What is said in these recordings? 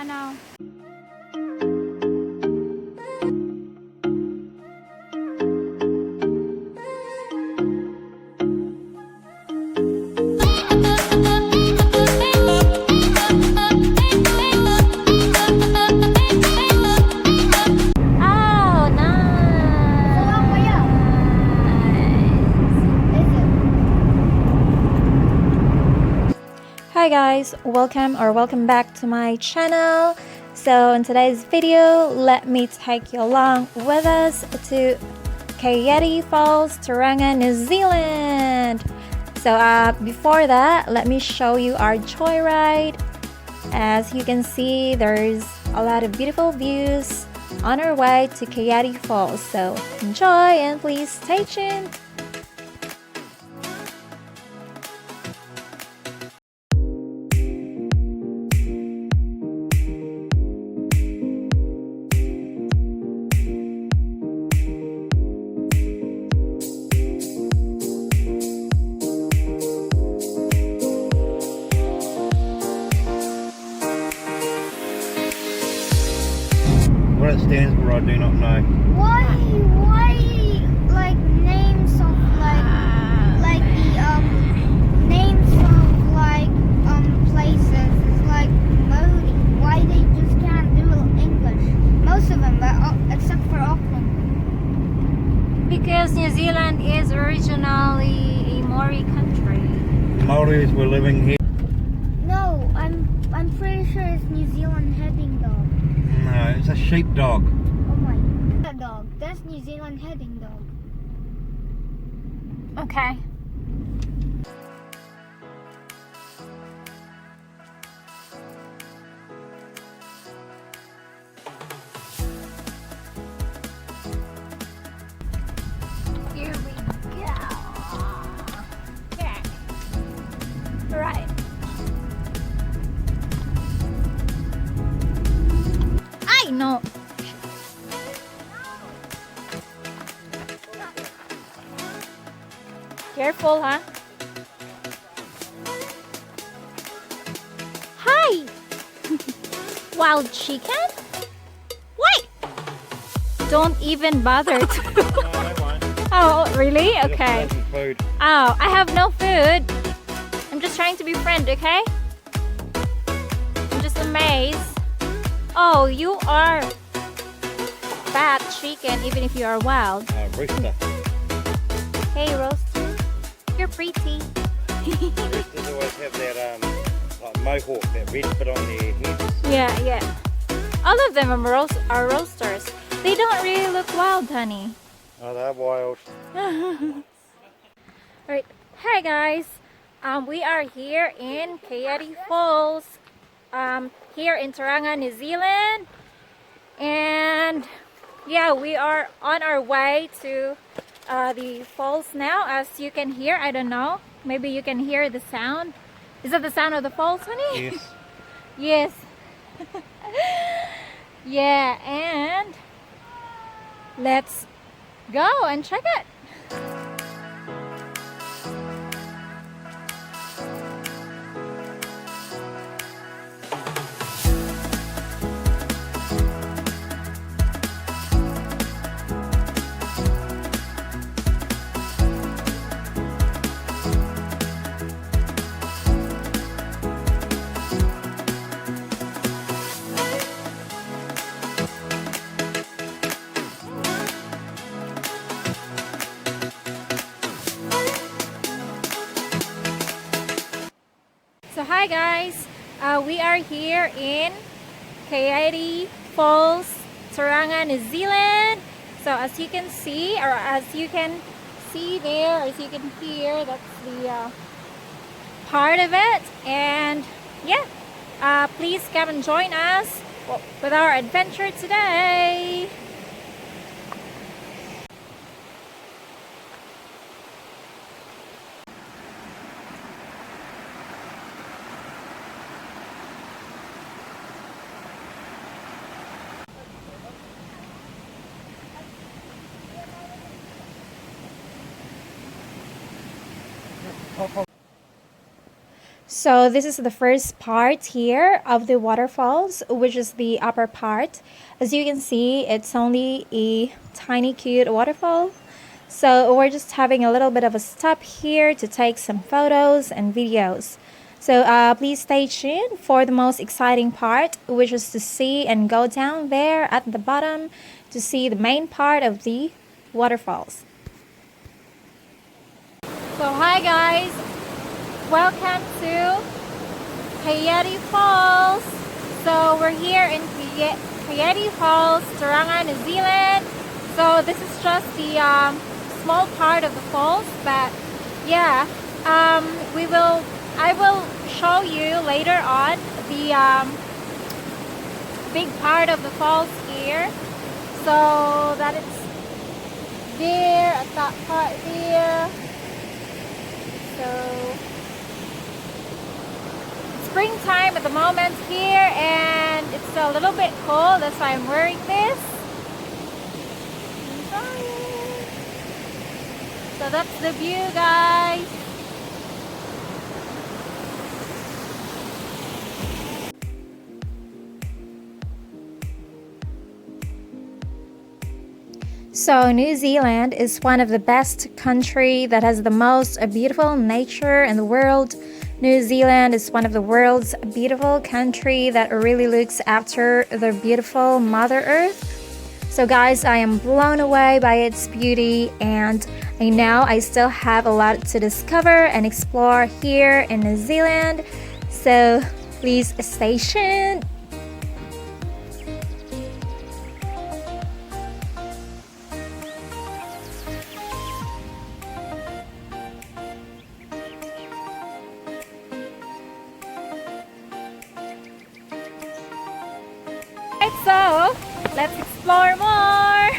channel. Hi guys, welcome back to my channel. So in today's video, let me take you along with us to Kayetti Falls, Tauranga, New Zealand. So before that, let me show you our joyride. As you can see, there's a lot of beautiful views on our way to Kayetti Falls. So enjoy and please stay tuned. What it stands for, I do not know. Why, like names of like the names of places is like Modi. Why they just can't do English? Most of them, but except for Auckland. Because New Zealand is originally a Maori country. Maoris were living here. No, I'm pretty sure it's New Zealand heading dog. No, it's a sheepdog. Oh my, that dog. That's New Zealand heading dog. Okay. Here we go. Okay. Right. I know. Careful, huh? Hi! Wild chicken? Wait! Don't even bother to. No, I won't. Oh, really? Okay. Just food. Oh, I have no food. I'm just trying to be friend, okay? I'm just amazed. Oh, you are fat chicken even if you are wild. Rooster. Hey, Roaster. You're pretty. Roosters always have that like mohawk, that red bit on their heads. Yeah. All of them are roasters. They don't really look wild, honey. Oh, they're wild. Alright, hi guys. We are here in Kayetti Falls, here in Tauranga, New Zealand, and yeah, we are on our way to the falls now. As you can hear, I don't know, maybe you can hear the sound. Is that the sound of the falls, honey? Yes. Yes. Yeah, and let's go and check it. So hi guys, we are here in Kayetti Falls, Tauranga, New Zealand. So as you can see, or as you can see there, as you can hear, that's the part of it. And yeah, please come and join us with our adventure today. So this is the first part here of the waterfalls, which is the upper part. As you can see, it's only a tiny cute waterfall. So we're just having a little bit of a stop here to take some photos and videos. So please stay tuned for the most exciting part, which is to see and go down there at the bottom to see the main part of the waterfalls. So hi guys, welcome to Kayetti Falls. So we're here in Kayetti Falls, Tauranga, New Zealand. So this is just the small part of the falls, but yeah, I will show you later on the big part of the falls here. So that it's there at that part there. So springtime at the moment here, and it's a little bit cold. That's why I'm wearing this. So that's the view, guys. So New Zealand is one of the best country that has the most beautiful nature in the world. New Zealand is one of the world's beautiful country that really looks after the beautiful Mother Earth. So guys, I am blown away by its beauty, and I know I still have a lot to discover and explore here in New Zealand. So please stay tuned. So let's explore more.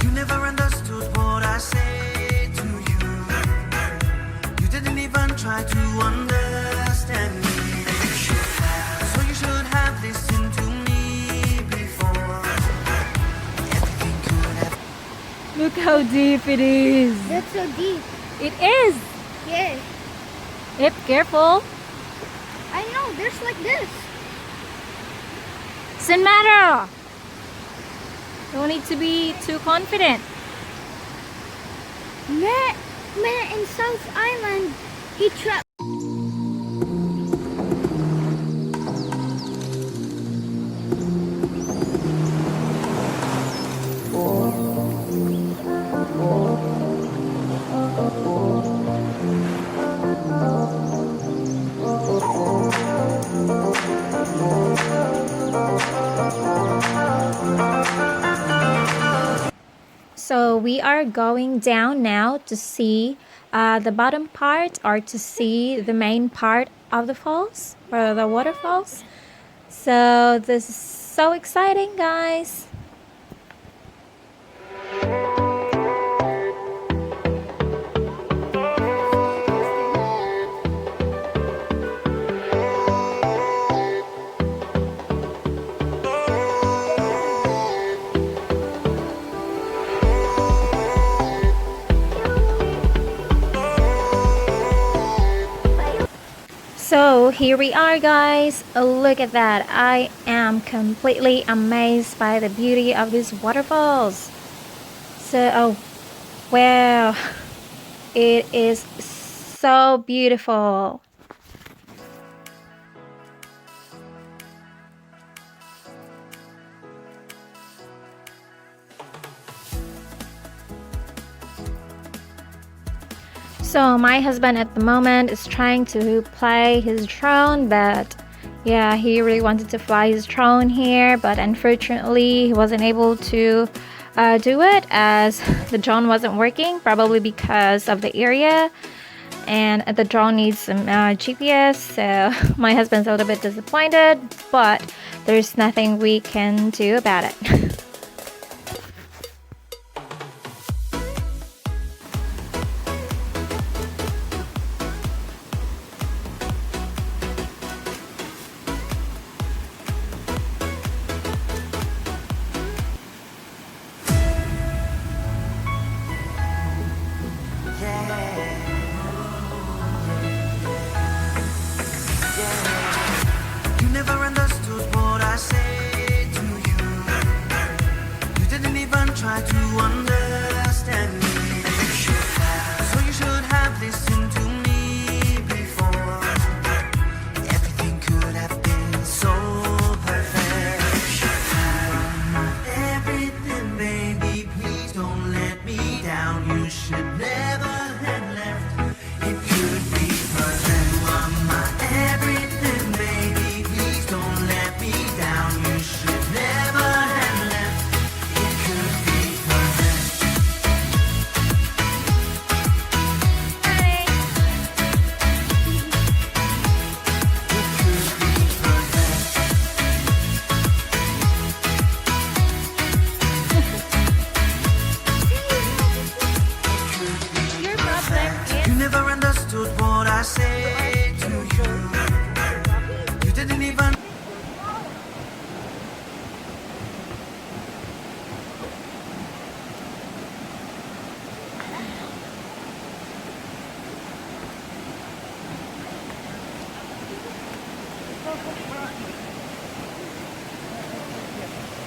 You never understood what I said to you. You didn't even try to understand me. So you should have listened to me before. Everything could have. Look how deep it is. That's so deep. It is. Yeah. Yep, careful. I know, there's like this. Doesn't matter. Don't need to be too confident. Man in South Island, he trapped. So we are going down now to see the bottom part, or to see the main part of the falls or the waterfalls. So this is so exciting, guys. So here we are, guys. Look at that. I am completely amazed by the beauty of these waterfalls. So, oh, wow. It is so beautiful. So my husband at the moment is trying to play his drone, but yeah, he really wanted to fly his drone here, but unfortunately he wasn't able to do it as the drone wasn't working, probably because of the area, and the drone needs some GPS. So my husband's a little bit disappointed, but there's nothing we can do about it.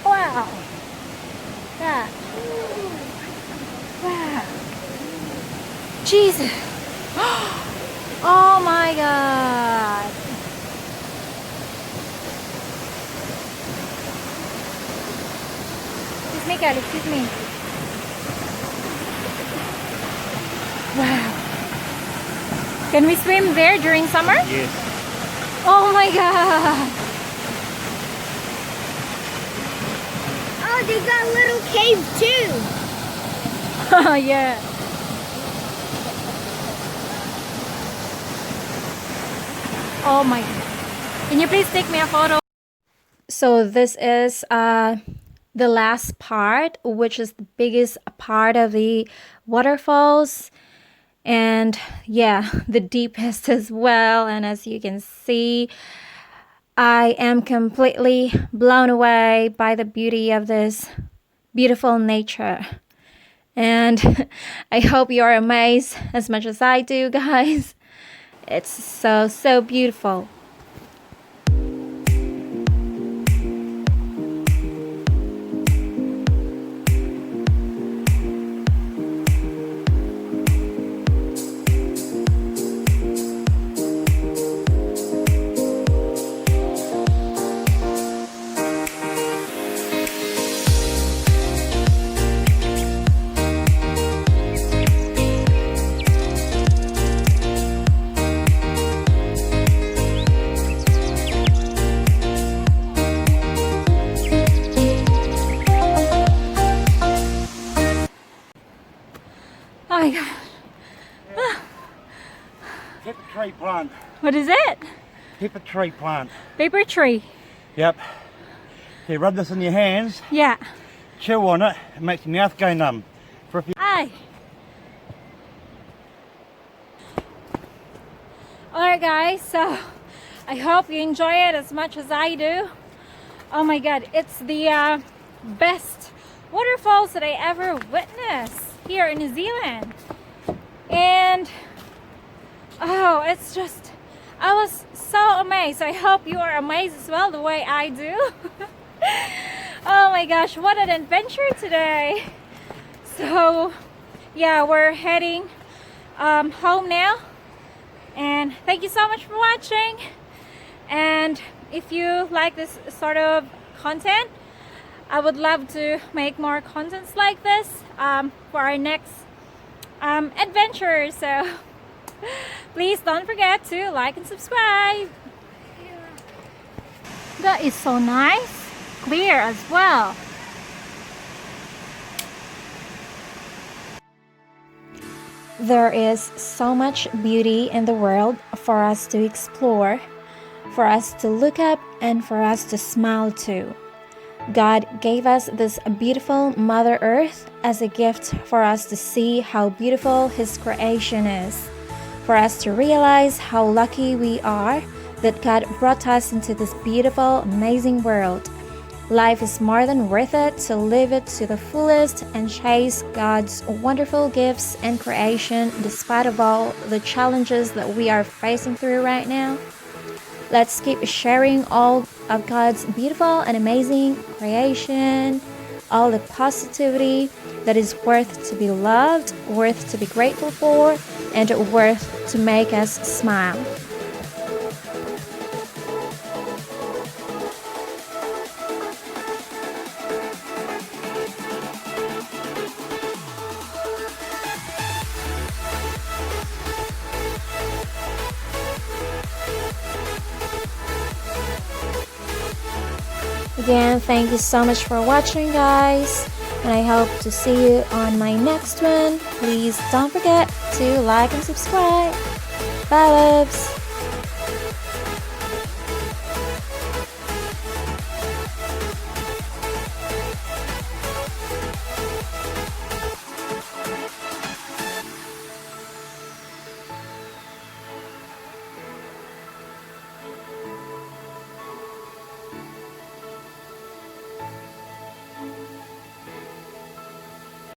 Wow. That. Wow. Jesus. Oh my God. Excuse me, God, excuse me. Wow. Can we swim there during summer? Yes. Oh my God. Oh, they got a little cave too. Oh yeah. Oh my God. Can you please take me a photo? So this is the last part, which is the biggest part of the waterfalls, and yeah, the deepest as well. And as you can see, I am completely blown away by the beauty of this beautiful nature. And I hope you are amazed as much as I do, guys. It's so beautiful. Oh my God. Pepper tree plant. What is it? Pepper tree plant. Paper tree. Yep. So you rub this in your hands, Yeah. chew on it, it makes your mouth go numb. For if you Hi. Alright guys, so I hope you enjoy it as much as I do. Oh my God, it's the best waterfalls that I ever witnessed here in New Zealand. And oh, it's just, I was so amazed. I hope you are amazed as well the way I do. Oh my gosh, what an adventure today. So yeah, we're heading home now, and thank you so much for watching. And if you like this sort of content, I would love to make more contents like this for our next adventure. So please don't forget to like and subscribe. That is so nice, clear as well. There is so much beauty in the world for us to explore, for us to look up, and for us to smile to. God gave us this beautiful Mother Earth as a gift for us to see how beautiful His creation is, for us to realize how lucky we are that God brought us into this beautiful, amazing world. Life is more than worth it to live it to the fullest and chase God's wonderful gifts and creation despite of all the challenges that we are facing through right now. Let's keep sharing all of God's beautiful and amazing creation, all the positivity that is worth to be loved, worth to be grateful for, and worth to make us smile. Again, thank you so much for watching, guys, and I hope to see you on my next one. Please don't forget to like and subscribe. Bye, loves.